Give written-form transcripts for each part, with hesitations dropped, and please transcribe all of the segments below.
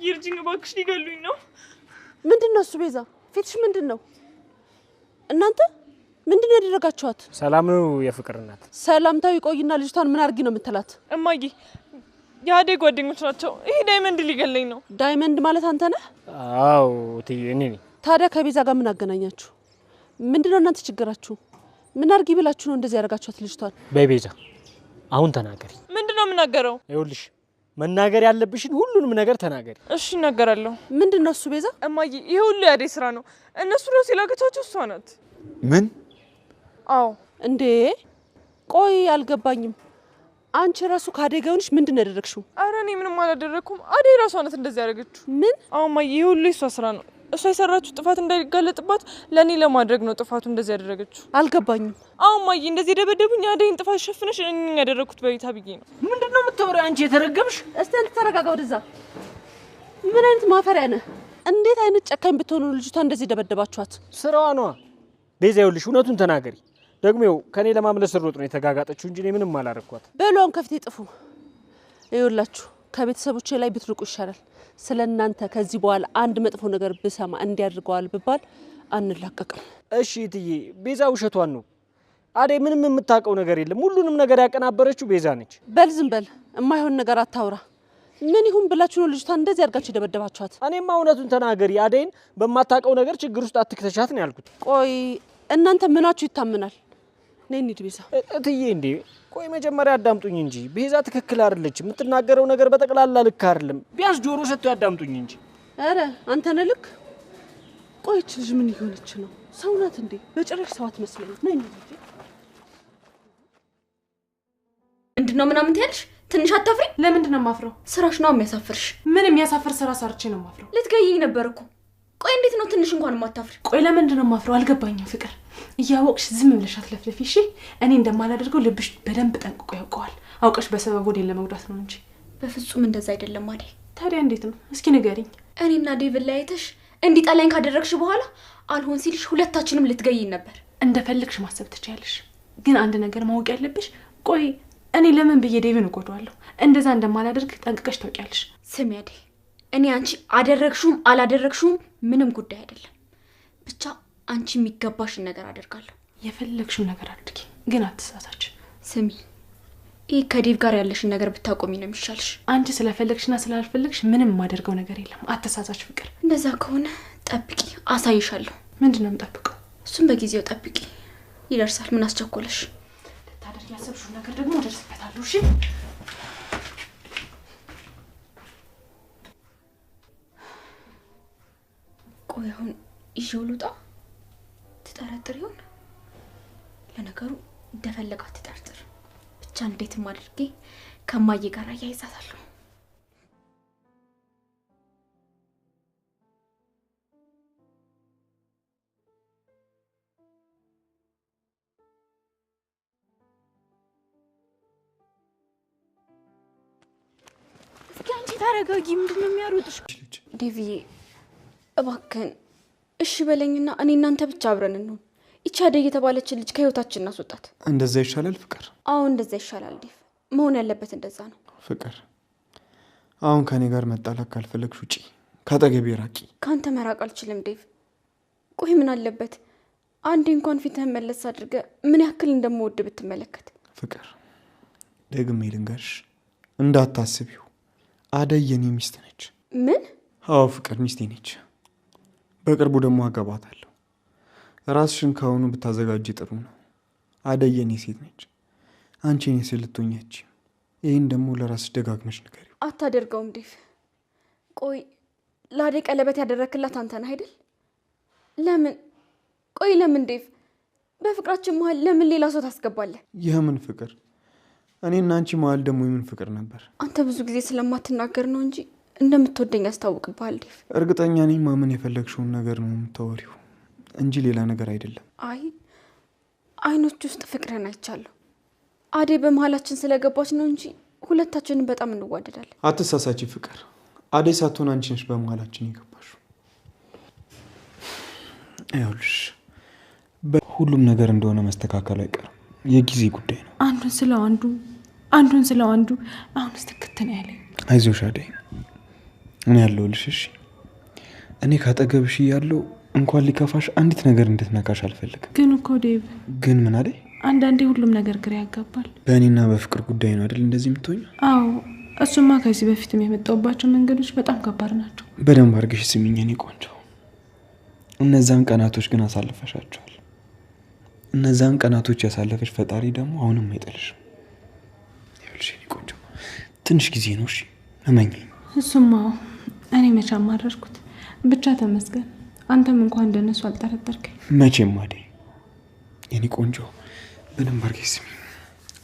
ይርጅኝ ባክሽ ሊገሉኝ ነው ምንድነው እሱ ቤዛ ፊትሽ ምንድነው እናንተ ምንድነው ያደረጋችኋት ሰላም ነው የፍቅር እናት ሰላምታው ይቆይና ልጅቷን ምን አርጊ ነው የምትላት እማዬ ያዴ ጓደኞች ናቸው ይሄ ዳይመንድ ሊገለኝ ነው ዳይመንድ ማለት አንተ ነህ አዎ እኔ ነኝ ታዲያ ከቤዛ ጋር ምን አገናኛችሁ ምንድነው እናንተ ችግራችሁ ምን አርጊ ብላችሁ ነው እንደዚህ ያደረጋችኋት ልጅቷን በቤዛ አሁን ተናገሪ ምንድነው የምናገረው ይኸውልሽ መናገር ያለብሽን ሁሉንም ነገር ተናገሪ እሺ እናገራለሁ ምንድነው እሱ ቤዛ እማዬ ይሄ ሁሉ ያዴ ስራ ነው እነሱ ነው ሲላገቻቸው እሷ ናት ምን አዎ እንዴ ቆይ አልገባኝም አንቺ ራሱ ካደጋውንሽ ምንድነው ያደረግሽው አረ እኔ ምንም አላደረኩም አዴ ራሷ ናት እንደዚህ ያደረገችው ምን አዎ እማዬ ይሄ ሁሉ እሷ ስራ ነው እሷ የሰራችው ጥፋት እንዳይጋለጥባት ለኔ ለማድረግ ነው ጥፋቱ እንደዚህ ያደረገችው አልገባኝም አዎ እማዬ እንደዚህ ደበደቡኝ አዴን ጥፋት ሸፍነሽ እኔ ያደረኩት በይታ ብዬ ነው ምንድነው የምትወሪው አንቺ የተረገምሽ እስቲ አንተ ተረጋጋ ወደዛ ምን አይነት ማፈሪያ ነህ እንዴት አይነት ጨካኝ ብትሆኑ ልጅቷ እንደዚህ ደበደባችኋት ስራዋ ነው ቤዛ ይኸውልሽ እውነቱን ተናገሪ ደግሞ ከኔ ለማምለስ ሮጥ ነው የተጋጋጠችው እንጂ እኔ ምንም አላረኳት በሏን ከፍቴ ጥፉ ይኸውላችሁ ከቤተሰቦቼ ላይ ብትርቁ ይሻላል ስለናንተ ከዚህ በኋላ አንድ መጥፎ ነገር ብሰማ እንዲያድርገዋል ብባል አንላቀቅም እሺ እትዬ ቤዛ ውሸቷን ነው አዴ ምንም የምታውቀው ነገር የለም ሁሉንም ነገር ያቀናበረችው ቤዛ ነች በል ዝም በል የማይሆን ነገር አታውራ ምን ይሁን ብላችሁ ነው ልጅቷን እንደዚህ አድርጋችሁ ደበደባችኋት እኔማ እውነቱን ተናገሪ አዴን በማታውቀው ነገር ችግር ውስጥ አትክተቻት ነው ያልኩት ቆይ እናንተ ምናችሁ ይታመናል ነይ እንሂድ ቤዛ እትዬ እንዴ ቆይ መጀመሪያ አዳምጡኝ እንጂ ቤዛ ትክክል አይደለች የምትናገረው ነገር በጠቅላላ ልክ አይደለም ቢያንስ ጆሮ ሰጥቶ ያዳምጡኝ እንጂ አረ አንተ ነህ ልክ ቆይ እቺ ልጅ ምን ይሆነች ነው ሰው ናት እንዴ በጭራሽ ሰው አትመስለኝ ነይ እንሂድ ምንድነው ምናምን ትያለሽ ትንሽ አታፍሪ ለምንድነው ማፍረው ስራሽ ነው የሚያሳፍርሽ ምን የሚያሳፍር ስራ ሰርቼ ነው ማፍረው ልትገይኝ ነበር እኮ ቆይ እንዴት ነው ትንሽ እንኳን ማታፍሪ ቆይ ለምንድነው ማፍረው አልገባኝም ፍቅር እያወቅሽ ዝም ብለሽ አትለፍለፊ እሺ እኔ እንደማላደርገው ልብሽ በደንብ ጠንቅቆ ያውቀዋል አውቀሽ በሰበብ ወዴን ለመጉዳት ነው እንጂ በፍጹም እንደዛ አይደለም ማዲ ታዲያ እንዴት ነው እስኪ ንገሪኝ እኔና ዴቪድ ላይተሽ እንዲጣላኝ ካደረግሽ በኋላ አልሆን ሲልሽ ሁለታችንም ልትገይኝ ነበር እንደፈልግሽ ማሰብ ትችያለሽ ግን አንድ ነገር ማወቅ ያለብሽ ቆይ እኔ ለምን ብዬ ዴቪን እቆጣዋለሁ እንደዛ እንደማላደርግ ጠንቅቀሽ ታውቂያለሽ ስሚ አዲ እኔ አንቺ አደረግሽውም አላደረግሽውም ምንም ጉዳይ አይደለም ብቻ አንቺ የሚገባሽን ነገር አደርጋለሁ የፈለግሽው ነገር አድርጊ ግን አትሳሳች ስሚ ይሄ ከዴቭ ጋር ያለሽን ነገር ብታቆሚ ነው የሚሻልሽ አንቺ ስለፈለግሽና ስላልፈለግሽ ምንም ማደርገው ነገር የለም አትሳሳች ፍቅር እንደዛ ከሆነ ጠብቂ አሳይሻለሁ ምንድነው የምጠብቀው እሱን በጊዜው ጠብቂ ይደርሳል ምን አስቸኮለሽ ልታደርጊ ያሰብሽው ነገር ደግሞ ደርስበታለሁ እሺ ቆይ አሁን ይዤው ልውጣ ትጠረጥር ይሆን ለነገሩ እንደፈለጋት ትጠርጥር ብቻ እንዴትም አድርጌ ከማዬ ጋር አያይዛታለሁ እስኪ አንቺ ታረጋጊ ምንድነው የሚያሩጥሽ ዴቪ እባክህን እሺ በለኝና እኔ እናንተ ብቻ አብረን እንሆን ይቻ አደይ የተባለች ልጅ ከህይወታችን እናስወጣት እንደዛ ይሻላል ፍቅር አዎ እንደዛ ይሻላል ዴቭ መሆን ያለበት እንደዛ ነው ፍቅር አሁን ከኔ ጋር መጣላት ካልፈለግሽ ውጪ ካጠገቤ ራቂ ካንተ መራቅ አልችልም ዴቭ ቆይ ምን አለበት አንዴ እንኳን ፊትህን መለስ አድርገ ምን ያክል እንደምወድ ብትመለከት ፍቅር ደግሜ ልንገርሽ እንዳታስቢው አደይ የኔ ሚስት ነች ምን አዎ ፍቅር ሚስቴ ነች በቅርቡ ደግሞ አገባታለሁ ራስሽን ካሁኑ ብታዘጋጂ ጥሩ ነው አደይ የኔ ሴት ነች አንቺ የኔ ሴት ልትሆኚ ይሄን ደግሞ ለራስሽ ደጋግመሽ ንገሪው አታደርገውም ዴቭ ቆይ ለአደይ ቀለበት ያደረክላት አንተ ነህ አይደል ለምን ቆይ ለምን ዴቭ በፍቅራችን መሀል ለምን ሌላ ሰው ታስገባለህ የምን ፍቅር እኔና አንቺ መሀል ደግሞ የምን ፍቅር ነበር አንተ ብዙ ጊዜ ስለማትናገር ነው እንጂ እንደምትወደኝ ያስታውቅብሃል ዴቭ እርግጠኛ ነኝ ማመን የፈለግሽውን ነገር ነው የምታወሪው እንጂ ሌላ ነገር አይደለም አይ አይኖች ውስጥ ፍቅርን አይቻለሁ አደይ በመሀላችን ስለገባች ነው እንጂ ሁለታችንን በጣም እንዋደዳለን አትሳሳቺ ፍቅር አደይ ሳትሆን አንቺ ነሽ በመሀላችን የገባሽው አይውልሽ በሁሉም ነገር እንደሆነ መስተካከል አይቀርም የጊዜ ጉዳይ ነው አንዱን ስለው አንዱ አሁን ስትከተነ ያለኝ አይዞሽ አደይ እኔ ያለሁልሽ። እሺ እኔ ካጠገብሽ እያለሁ እንኳን ሊከፋሽ አንዲት ነገር እንድትነካሽ አልፈልግም። ግን እኮ ዴቭ። ግን ምን አይደል? አንዳንዴ ሁሉም ነገር ግራ ያጋባል። በእኔና በፍቅር ጉዳይ ነው አይደል እንደዚህ የምትሆኚው? አዎ እሱማ ከዚህ በፊትም የመጣሁባቸው መንገዶች በጣም ከባድ ናቸው። በደንብ አድርገሽ ስሚኝ የኔ ቆንጆ። እነዛን ቀናቶች ግን አሳልፈሻቸዋል። እነዛን ቀናቶች ያሳለፈሽ ፈጣሪ ደግሞ አሁንም አይጥልሽም። ይኸውልሽ የኔ ቆንጆ ትንሽ ጊዜ ነው እሺ፣ እመኚኝ። እሱማ እኔ መቼ አማረርኩት። ብቻ ተመስገን አንተም እንኳን እንደነሱ አልጠረጠርከኝ። መቼም አይደል የኔ ቆንጆ። በደንብ አድርገሽ ስሚኝ።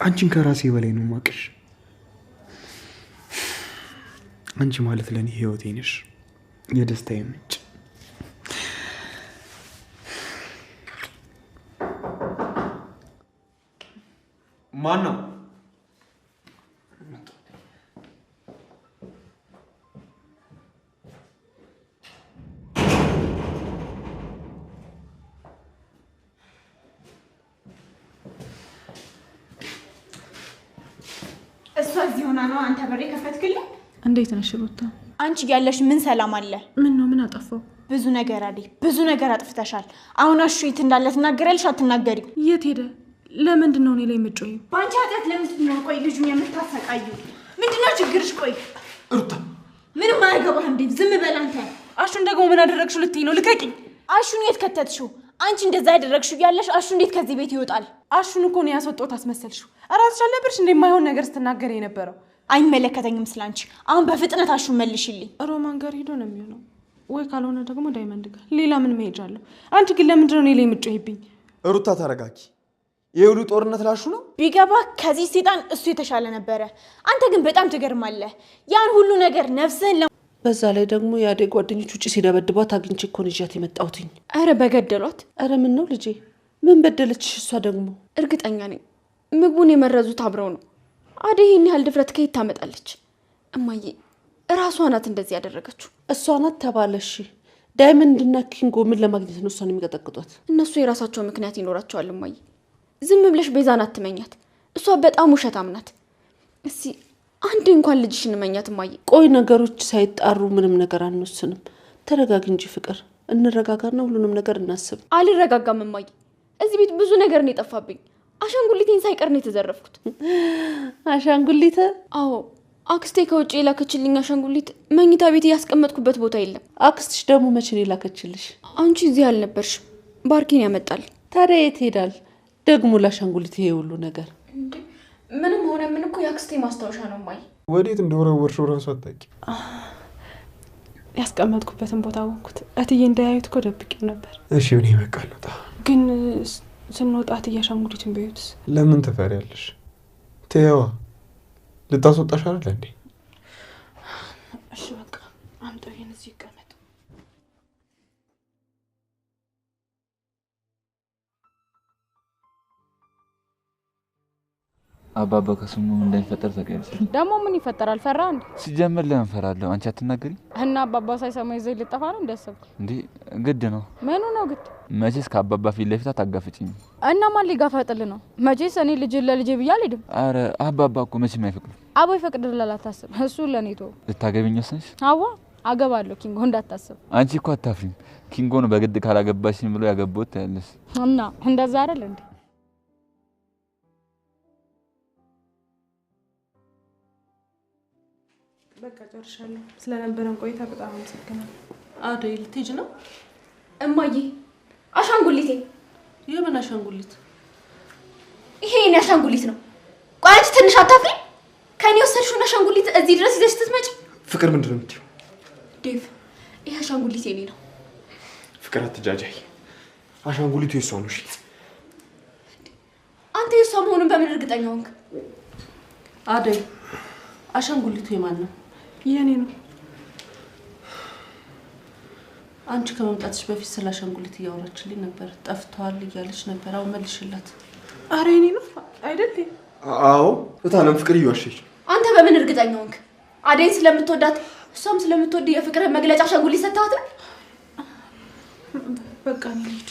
አንቺን ከራሴ በላይ ነው የማውቅሽ። አንቺ ማለት ለኔ ህይወቴ ነሽ፣ የደስታዬ ምንጭ። ማን ነው? እሷ እዚህ ሆና ነው አንተ በሬ ከፈትክልኝ? እንዴት ነሽ ሩታ? አንቺ ያለሽ ምን ሰላም አለ? ምን ነው ምን አጠፋው? ብዙ ነገር አለ፣ ብዙ ነገር አጥፍተሻል። አሁን አሹ የት እንዳለ ትናገሪያለሽ አትናገሪም? የት ሄደ? ለምንድን ነው እኔ ላይ የምትጮይው? በአንቺ ኃጢአት ለምንድን ነው ቆይ ልጁን የምታሰቃዩ? ምንድነው ችግርሽ? ቆይ ሩታ ምንም አያገባህም ዴቭ፣ ዝም በል አንተ። አሹን ደግሞ ምን አደረግሽው ልትይ ነው? ልቀቂኝ። አሹን የት ከተትሽው? አንቺ እንደዛ ያደረግሽው ያለሽ አሹ እንዴት ከዚህ ቤት ይወጣል? አሹን እኮ ነው ያስወጣሁት አስመሰልሽው። እራስሽ አልነበርሽ እንደማይሆን ነገር ስትናገር የነበረው? አይመለከተኝም ስላንቺ። አሁን በፍጥነት አሹን መልሽልኝ። ሮማን ጋር ሄዶ ነው የሚሆነው፣ ወይ ካልሆነ ደግሞ ዳይመንድ ጋር። ሌላ ምን መሄጃ አለው? አንቺ ግን ለምንድን ነው እኔ ላይ የምትጮይብኝ? ሩታ ተረጋጊ። የሁሉ ጦርነት ላሹ ነው? ቢገባ ከዚህ ሰይጣን እሱ የተሻለ ነበረ። አንተ ግን በጣም ትገርማለህ። ያን ሁሉ ነገር ነፍስህን በዛ ላይ ደግሞ የአዴ ጓደኞች ውጪ ሲደበድቧት አግኝቼ እኮ ነው ይዣት የመጣሁትኝ። አረ በገደሏት። አረ ምን ነው ልጄ፣ ምን በደለችሽ? እሷ ደግሞ እርግጠኛ ነኝ ምግቡን የመረዙት አብረው ነው። አዴ ይህን ያህል ድፍረት ከየት ታመጣለች? እማዬ እራሷ ናት እንደዚህ ያደረገችው። እሷ ናት ተባለሽ። ዳይመንድና ኪንጎ ምን ለማግኘት ነው እሷን የሚቀጠቅጧት? እነሱ የራሳቸው ምክንያት ይኖራቸዋል እማዬ። ዝም ብለሽ ቤዛን አትመኛት። እሷ በጣም ውሸታም ናት። እስቲ አንዴ እንኳን ልጅሽን እመኛት እማዬ። ቆይ ነገሮች ሳይጣሩ ምንም ነገር አንወስንም። ተረጋጊ እንጂ ፍቅር፣ እንረጋጋና ሁሉንም ነገር እናስብ። አልረጋጋም እማዬ። እዚህ ቤት ብዙ ነገር ነው የጠፋብኝ። አሻንጉሊቴን ሳይቀር ነው የተዘረፍኩት። አሻንጉሊት? አዎ አክስቴ ከውጭ የላከችልኝ አሻንጉሊት መኝታ ቤት ያስቀመጥኩበት ቦታ የለም። አክስትሽ ደግሞ መቼ ነው የላከችልሽ? አንቺ እዚህ አልነበርሽ፣ ባርኪን ያመጣል። ታዲያ የት ሄዳል ደግሞ ለአሻንጉሊት ይሄ ሁሉ ነገር? ምንም ሆነ ምን እኮ የአክስቴ ማስታወሻ ነው እማዬ። ወዴት እንደወረወርሽው እራሱ አታውቂ። ያስቀመጥኩበትን ቦታ አወቅኩት። እትዬ እንዳያዩት እኮ ደብቄው ነበር። እሺ ምን ይበቃል። ግን ስንወጣ እትዬ አሻንጉሊቱን ቢያዩትስ? ለምን ትፈሪያለሽ? ተይዋ፣ ልታስወጣሽ አይደል እንዴ? እሺ በቃ አምጣው፣ ይሄን እዚህ ይቀመጥ። አባባ ከስሙ እንዳይፈጠር ተቀየሰ። ደግሞ ምን ይፈጠራል? ፈራ እንዴ? ሲጀምር ለምን ፈራለሁ? አንቺ አትናገሪ እና አባባ ሳይሰማ ይዘይ ልጠፋ ነው እንደሰብኩ እንዴ? ግድ ነው። ምኑ ነው ግድ? መቼስ ከአባባ ፊት ለፊት አታጋፍጪኝ። እና ማን ሊጋፈጥል ነው? መቼስ እኔ ልጅ ለልጄ ብዬ አልሄድም። አረ አባባ እኮ መቼም አይፈቅዱም። አቦ ይፈቅድልሃል፣ አታስብ። እሱ ለኔ ተው። ልታገቢኝ ወሰንሽ? አዋ አገባለሁ፣ ኪንጎ እንዳታስብ። አንቺ እኮ አታፍሪም። ኪንጎን በግድ ካላገባሽኝ ብሎ ያገባሁት ያለሽ እና እንደዛ አይደል እንዴ? በቃ ጨርሻለሁ። ስለነበረን ቆይታ በጣም አመሰግናለሁ። አደይ ልትሄጂ ነው? እማዬ አሻንጉሊቴ። የምን አሻንጉሊት? ይሄ የኔ አሻንጉሊት ነው። ቆይ አንቺ ትንሽ አታፍሪ? ከኔ ወሰድሽውን አሻንጉሊት እዚህ ድረስ ይዘሽ ስትመጪ። ፍቅር ምንድን ነው የምትይው? ዴቭ ይሄ አሻንጉሊት የኔ ነው። ፍቅር አትጃጃይ። አሻንጉሊቱ የሷ ነው። እሺ አንተ የሷ መሆኑን በምን እርግጠኛ ሆንክ? አደይ አሻንጉሊቱ የማን ነው? የኔ ነው። አንቺ ከመምጣትሽ በፊት ስለ አሻንጉሊት እያወራችልኝ ነበር። ጠፍቷል እያለች ነበር። አሁን መልሽላት። አረ የኔ ነው አይደል? አዎ እታለም ፍቅር እየዋሸች። አንተ በምን እርግጠኛ ሆንክ? አደይን ስለምትወዳት እሷም ስለምትወድ የፍቅር መግለጫ አሻንጉሊት ሰጥተዋት ነው? በቃ እኔ ልሂድ።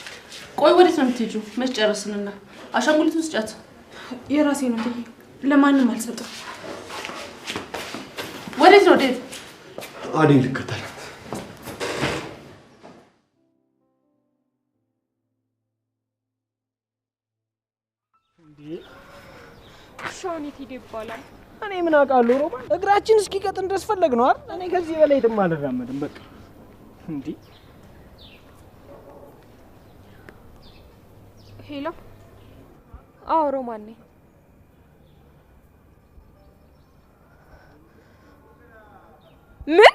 ቆይ ወዴት ነው የምትሄጂው? መች ጨረስንና አሻንጉሊቱን ስጫት። የራሴ ነው ትዬ፣ ለማንም አልሰጥም። ወዴት ነው ዴቭ? አደይ ልከተላት። ሻውን የት ሄደ ይባላል? እኔ ምን አውቃለሁ ሮማን፣ እግራችን እስኪቀጥን ድረስ ፈለግ ነው አይደል? እኔ ከዚህ በላይ የትም አልራመድም በቃ። እንዴ ሄሎ። አዎ ሮማን ነኝ። ምን?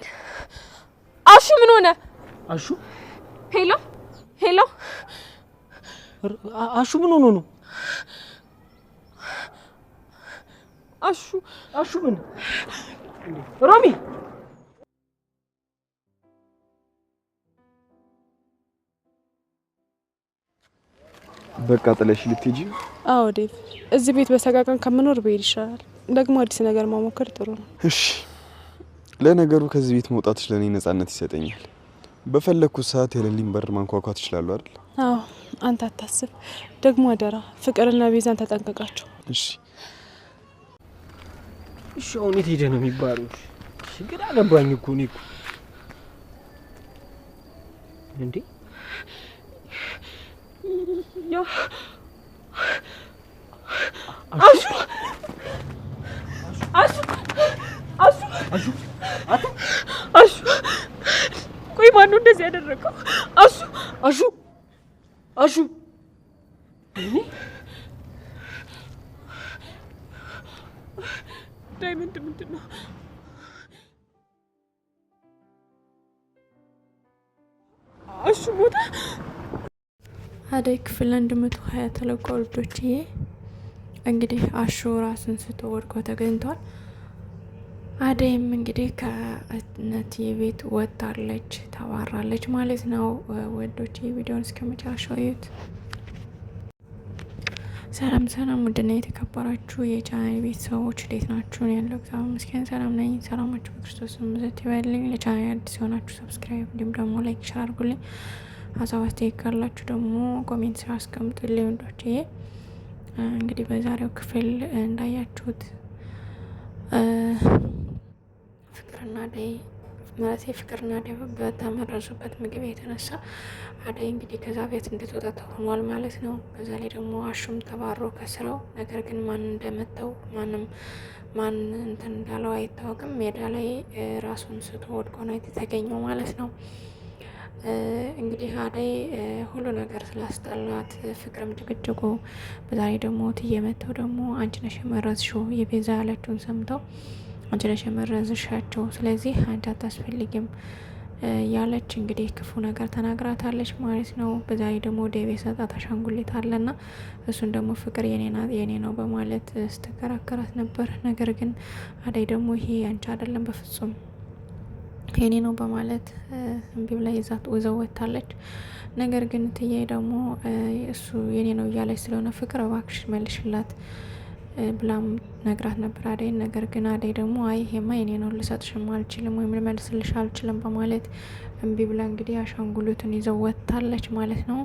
አሹ ምን ሆነ? አሹ ሄሎ ሄሎ። አሹ ምን ሆኖ ነው? አሹ ምን? ሮሚ በቃ ጥለሽ ልትሄጂ? አዎ ዴቭ፣ እዚህ ቤት በሰቃቀን ከምኖር ብሄድ ይሻላል። ደግሞ አዲስ ነገር ማሞከር ጥሩ ነው። እሺ፣ ለነገሩ ከዚህ ቤት መውጣትሽ ለእኔ ነጻነት ይሰጠኛል። በፈለግኩት ሰዓት የሌሊን በር ማንኳኳት ይችላሉ አይደል? አዎ፣ አንተ አታስብ። ደግሞ አደራ ፍቅርና ቤዛን ተጠንቀቃቸው። እሺ። አሁን የት ሄደህ ነው የሚባለው? ግራ ገባኝ እኮ እኔ እኮ እንዴ አሹ ቆይ ማነው እንደዚህ ያደረገው? አሹ እኔ ዳይመንድ ምንድን ነው? አሹ ሞተ? አደይ ክፍል 120 ተለቋል ልጆችዬ። እንግዲህ አሹ ራሱን ስቶ ወድቆ ተገኝቷል። አደይም እንግዲህ ከእነት ቤት ወጣለች፣ ተባራለች ማለት ነው። ወዶች ቪዲዮን እስከ መጨረሻው እዩት። ሰላም ሰላም፣ ውድና የተከበራችሁ የቻናል ቤተሰቦች እንዴት ናችሁ? ያለው እግዚአብሔር ይመስገን ሰላም ነኝ። ሰላማችሁ በክርስቶስ ብዛት ይበልኝ። ለቻናል አዲስ የሆናችሁ ሰብስክራይብ እንዲሁም ደግሞ ላይክ ሸር አድርጉልኝ። ሀሳብ አስተያየት ካላችሁ ደግሞ ኮሜንት ስራ አስቀምጡልኝ ወንዶችዬ። እንግዲህ በዛሬው ክፍል እንዳያችሁት ፍቅርና አደይ በተመረዙበት ምግብ የተነሳ አደይ እንግዲህ ከዛ ቤት እንድትወጣ ተሆኗል ማለት ነው። በዛ ላይ ደግሞ አሹም ተባሮ ከስራው፣ ነገር ግን ማን እንደመታው ማን እንትን እንዳለው አይታወቅም። ሜዳ ላይ ራሱን ስቶ ወድቆ ነው የተገኘው ማለት ነው። እንግዲህ አደይ ሁሉ ነገር ስላስጠላት ፍቅርም ጭቅጭቁ፣ በዛ ላይ ደግሞ እየመተው ደግሞ አንቺ ነሽ የመረዝሽው የቤዛ ያለችውን ሰምተው አንቺ ነሽ የመረዝሻቸው፣ ስለዚህ አንቺ አታስፈልጊም ያለች እንግዲህ ክፉ ነገር ተናግራታለች ማለት ነው። በዛ ላይ ደግሞ ዴቭ የሰጣት አሻንጉሊት አለና እሱን ደግሞ ፍቅር የኔ ነው በማለት ስተከራከራት ነበር። ነገር ግን አደይ ደግሞ ይሄ አንቺ አይደለም በፍጹም የኔ ነው በማለት እምቢ ብላ ይዘው ወጥታለች። ነገር ግን ትዬ ደግሞ እሱ የኔ ነው እያለች ስለሆነ ፍቅር እባክሽ መልሽላት ብላም ነግራት ነበር አደይን። ነገር ግን አደይ ደግሞ አይ ይሄማ የኔ ነው ልሰጥሽም አልችልም ወይም ልመልስልሽ አልችልም በማለት እምቢ ብላ እንግዲህ አሻንጉሊቱን ይዘው ወጥታለች ማለት ነው።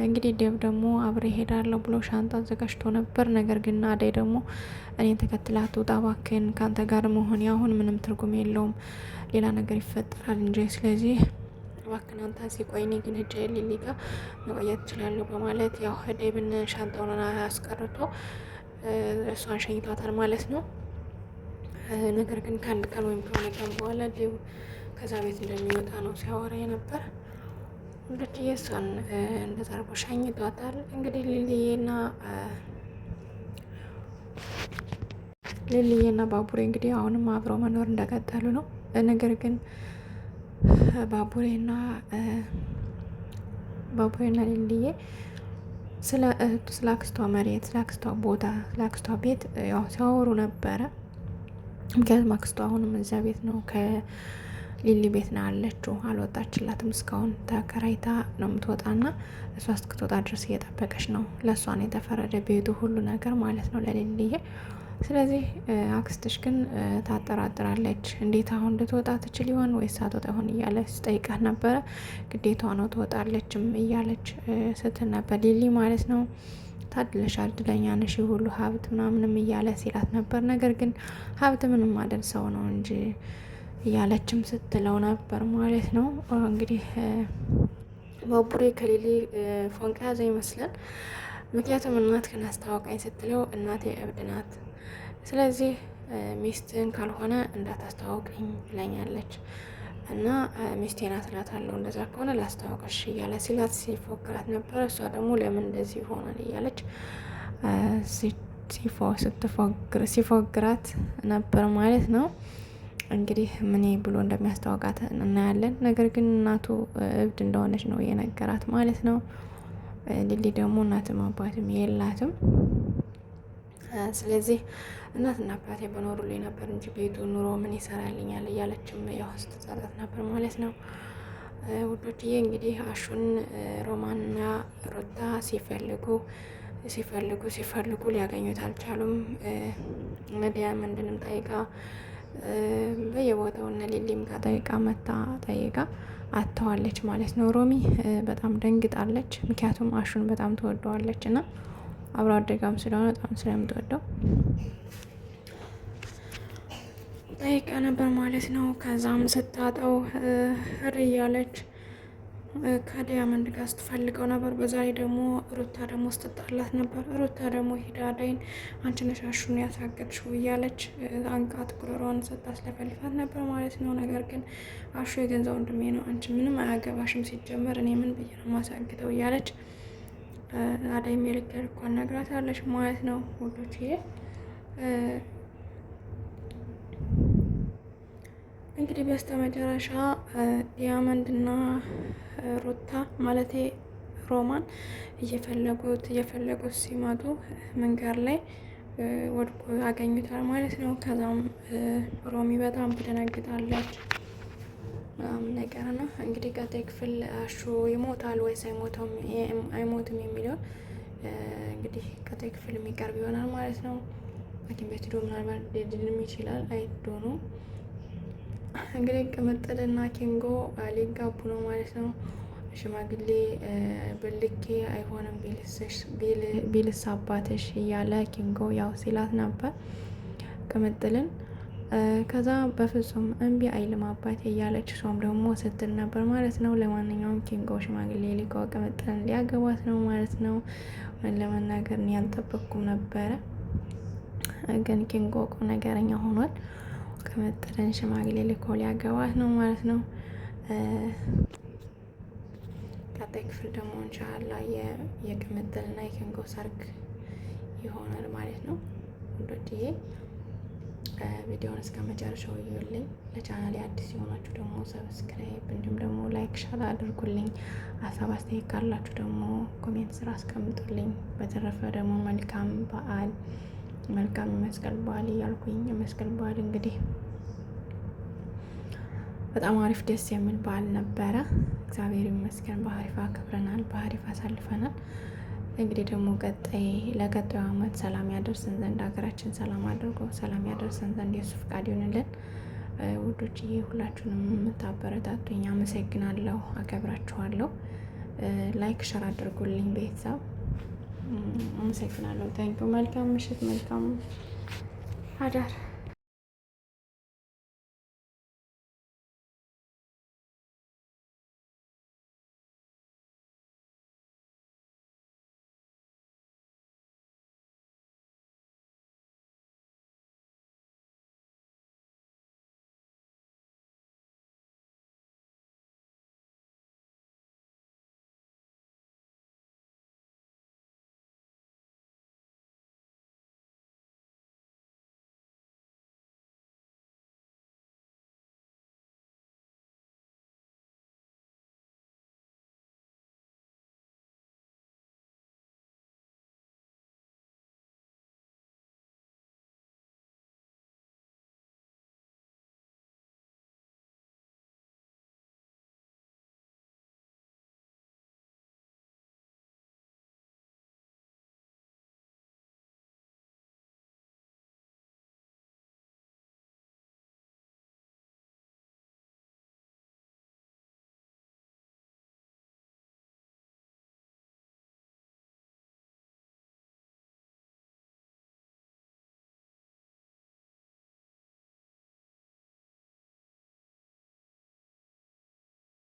እንግዲህ ዴቭ ደግሞ አብሬ ሄዳለሁ ብሎ ሻንጣ አዘጋጅቶ ነበር። ነገር ግን አደይ ደግሞ እኔን ተከትላት ውጣ እባክህን፣ ከአንተ ጋር መሆን አሁን ምንም ትርጉም የለውም፣ ሌላ ነገር ይፈጠራል እንጂ ስለዚህ እባክህን አንተ እዚህ ቆይ፣ እኔ ግን ሂጅ ሊሊ ጋር መቆየት እችላለሁ በማለት ያው ዴቭን ሻንጣውን አስቀርቶ እሷን ሸኝቷታል ማለት ነው። ነገር ግን ከአንድ ቀን ወይም ከሆነ ቀን በኋላ ዴቭ ከዛ ቤት እንደሚወጣ ነው ሲያወራ የነበር። ሁለቱ የእሷን እንደዛ አርጎ ሸኝቷታል። እንግዲህ ሊሊዬና ባቡሬ እንግዲህ አሁንም አብረው መኖር እንደቀጠሉ ነው። ነገር ግን ባቡሬና ሊሊዬ ስለ አክስቷ መሬት፣ ስለ አክስቷ ቦታ፣ ስለ አክስቷ ቤት ያው ሲያወሩ ነበረ። ምክንያቱም አክስቷ አሁንም እዚያ ቤት ነው ከሊሊ ቤት ነው ያለችው፣ አልወጣችላትም እስካሁን። ተከራይታ ነው የምትወጣና እሷ እስክትወጣ ድረስ እየጠበቀች ነው። ለእሷ ነው የተፈረደ ቤቱ ሁሉ ነገር ማለት ነው ለሊሊዬ። ስለዚህ አክስትሽ ግን ታጠራጥራለች። እንዴት አሁን ልትወጣ ትችል ይሆን ወይስ አትወጣ ይሆን እያለ ስጠይቃት ነበረ። ግዴታ ነው ትወጣለችም እያለች ስትል ነበር ሊሊ ማለት ነው። ታድለሻል፣ እድለኛ ነሽ፣ ሁሉ ሀብት ምናምንም እያለ ሲላት ነበር። ነገር ግን ሀብት ምንም አይደል ሰው ነው እንጂ እያለችም ስትለው ነበር ማለት ነው። እንግዲህ ባቡሬ ከሊሊ ፎንቃ ያዘ ይመስላል። ምክንያቱም እናትህን አስተዋውቀኝ ስትለው እናቴ እብድ ናት፣ ስለዚህ ሚስትህን ካልሆነ እንዳታስተዋውቀኝ ብላኛለች እና ሚስቴ ናት እላታለሁ፣ እንደዛ ከሆነ ላስተዋውቅሽ እያለ ሲላት ሲፎክራት ነበር። እሷ ደግሞ ለምን እንደዚህ ይሆናል እያለች ሲፎግራት ነበር ማለት ነው። እንግዲህ ምን ብሎ እንደሚያስተዋውቃት እናያለን። ነገር ግን እናቱ እብድ እንደሆነች ነው የነገራት ማለት ነው። ሊሊ ደግሞ እናትም አባትም የላትም። ስለዚህ እናትና አባቴ በኖሩልኝ ነበር እንጂ ቤቱ ኑሮ ምን ይሰራልኛል እያለችም ያው ስትጸጸት ነበር ማለት ነው። ውዶችዬ እንግዲህ አሹን ሮማንና ሩታ ሲፈልጉ ሊያገኙት አልቻሉም። ዳይመንድንም ጠይቃ በየቦታው እነ ሊሊም ጋር ጠይቃ አጥተዋለች ማለት ነው። ሮሚ በጣም ደንግጣለች። ምክንያቱም አሹን በጣም ትወደዋለች እና አብሮ አደጋም ስለሆነ በጣም ስለምትወደው ጠይቃ ነበር ማለት ነው። ከዛም ስታጠው እያለች ከዳይመንድ ጋር ስትፈልገው ነበር። በዛሬ ደግሞ ሩታ ደግሞ ስትጣላት ነበር። ሩታ ደግሞ ሂዳ አዳይን አንቺ ነሽ አሹን ያሳገድሽው እያለች አንቃት ጉሮሯን ስታስለፈልፋት ነበር ማለት ነው። ነገር ግን አሹ የገንዘብ ወንድሜ ነው፣ አንቺ ምንም አያገባሽም፣ ሲጀመር እኔ ምን ብዬ ነው ማሳግተው እያለች አዳይም የልክ ልኳን ነግራታለች ማለት ነው። ውዶችዬ እንግዲህ በስተመጨረሻ ዳይመንድና ሩታ ማለቴ ሮማን እየፈለጉት ሲመጡ መንገድ ላይ ወድቆ ያገኙታል ማለት ነው። ከዛም ሮሚ በጣም ትደነግጣለች ነገር ነው። እንግዲህ ቀጣይ ክፍል አሹ ይሞታል ወይስ አይሞትም የሚለውን እንግዲህ ቀጣይ ክፍል የሚቀርብ ይሆናል ማለት ነው። ሐኪም ቤት ሄዶ ምናልባት ሊድንም ይችላል፣ አይዶኑ። እንግዲህ ቅምጥልና ኪንጎ ሊጋቡ ነው ማለት ነው። ሽማግሌ ብልኬ አይሆንም ቢልስ አባትሽ እያለ ኪንጎ ያው ሲላት ነበር ቅምጥልን። ከዛ በፍጹም እምቢ አይልም አባቴ እያለች እሷም ደግሞ ስትል ነበር ማለት ነው። ለማንኛውም ኪንጎ ሽማግሌ ሊጋው ቅምጥልን ሊያገባት ነው ማለት ነው። ለመናገር እኔ ያልጠበቅኩም ነበረ፣ ግን ኪንጎ ቁም ነገረኛ ሆኗል። ቅምጥልን ሽማግሌ ልኮ ሊያገባት ነው ማለት ነው። ቀጣይ ክፍል ደግሞ እንሻላ የቅምጥልና የኪንጎ ሰርግ ይሆናል ማለት ነው። ውዶችዬ ቪዲዮውን እስከ መጨረሻው እዩልኝ። ለቻናሌ አዲስ የሆናችሁ ደግሞ ሰብስክራይብ እንዲሁም ደግሞ ላይክ ሻላ አድርጉልኝ። ሀሳብ አስተያየት ካላችሁ ደግሞ ኮሜንት ስራ አስቀምጡልኝ። በተረፈ ደግሞ መልካም በዓል፣ መልካም የመስቀል በዓል እያልኩኝ የመስቀል በዓል እንግዲህ በጣም አሪፍ ደስ የሚል በዓል ነበረ። እግዚአብሔር ይመስገን በአሪፍ አክብረናል፣ በአሪፍ አሳልፈናል። እንግዲህ ደግሞ ለቀጣዩ ዓመት ሰላም ያደርሰን ዘንድ ሀገራችን ሰላም አድርጎ ሰላም ያደርሰን ዘንድ የሱ ፍቃድ ይሆንልን። ውዶችዬ ሁላችሁንም የምታበረታቱኝ አመሰግናለሁ፣ አከብራችኋለሁ። ላይክ ሸር አድርጉልኝ ቤተሰብ። አመሰግናለሁ። ታንኪዩ። መልካም ምሽት፣ መልካም አዳር።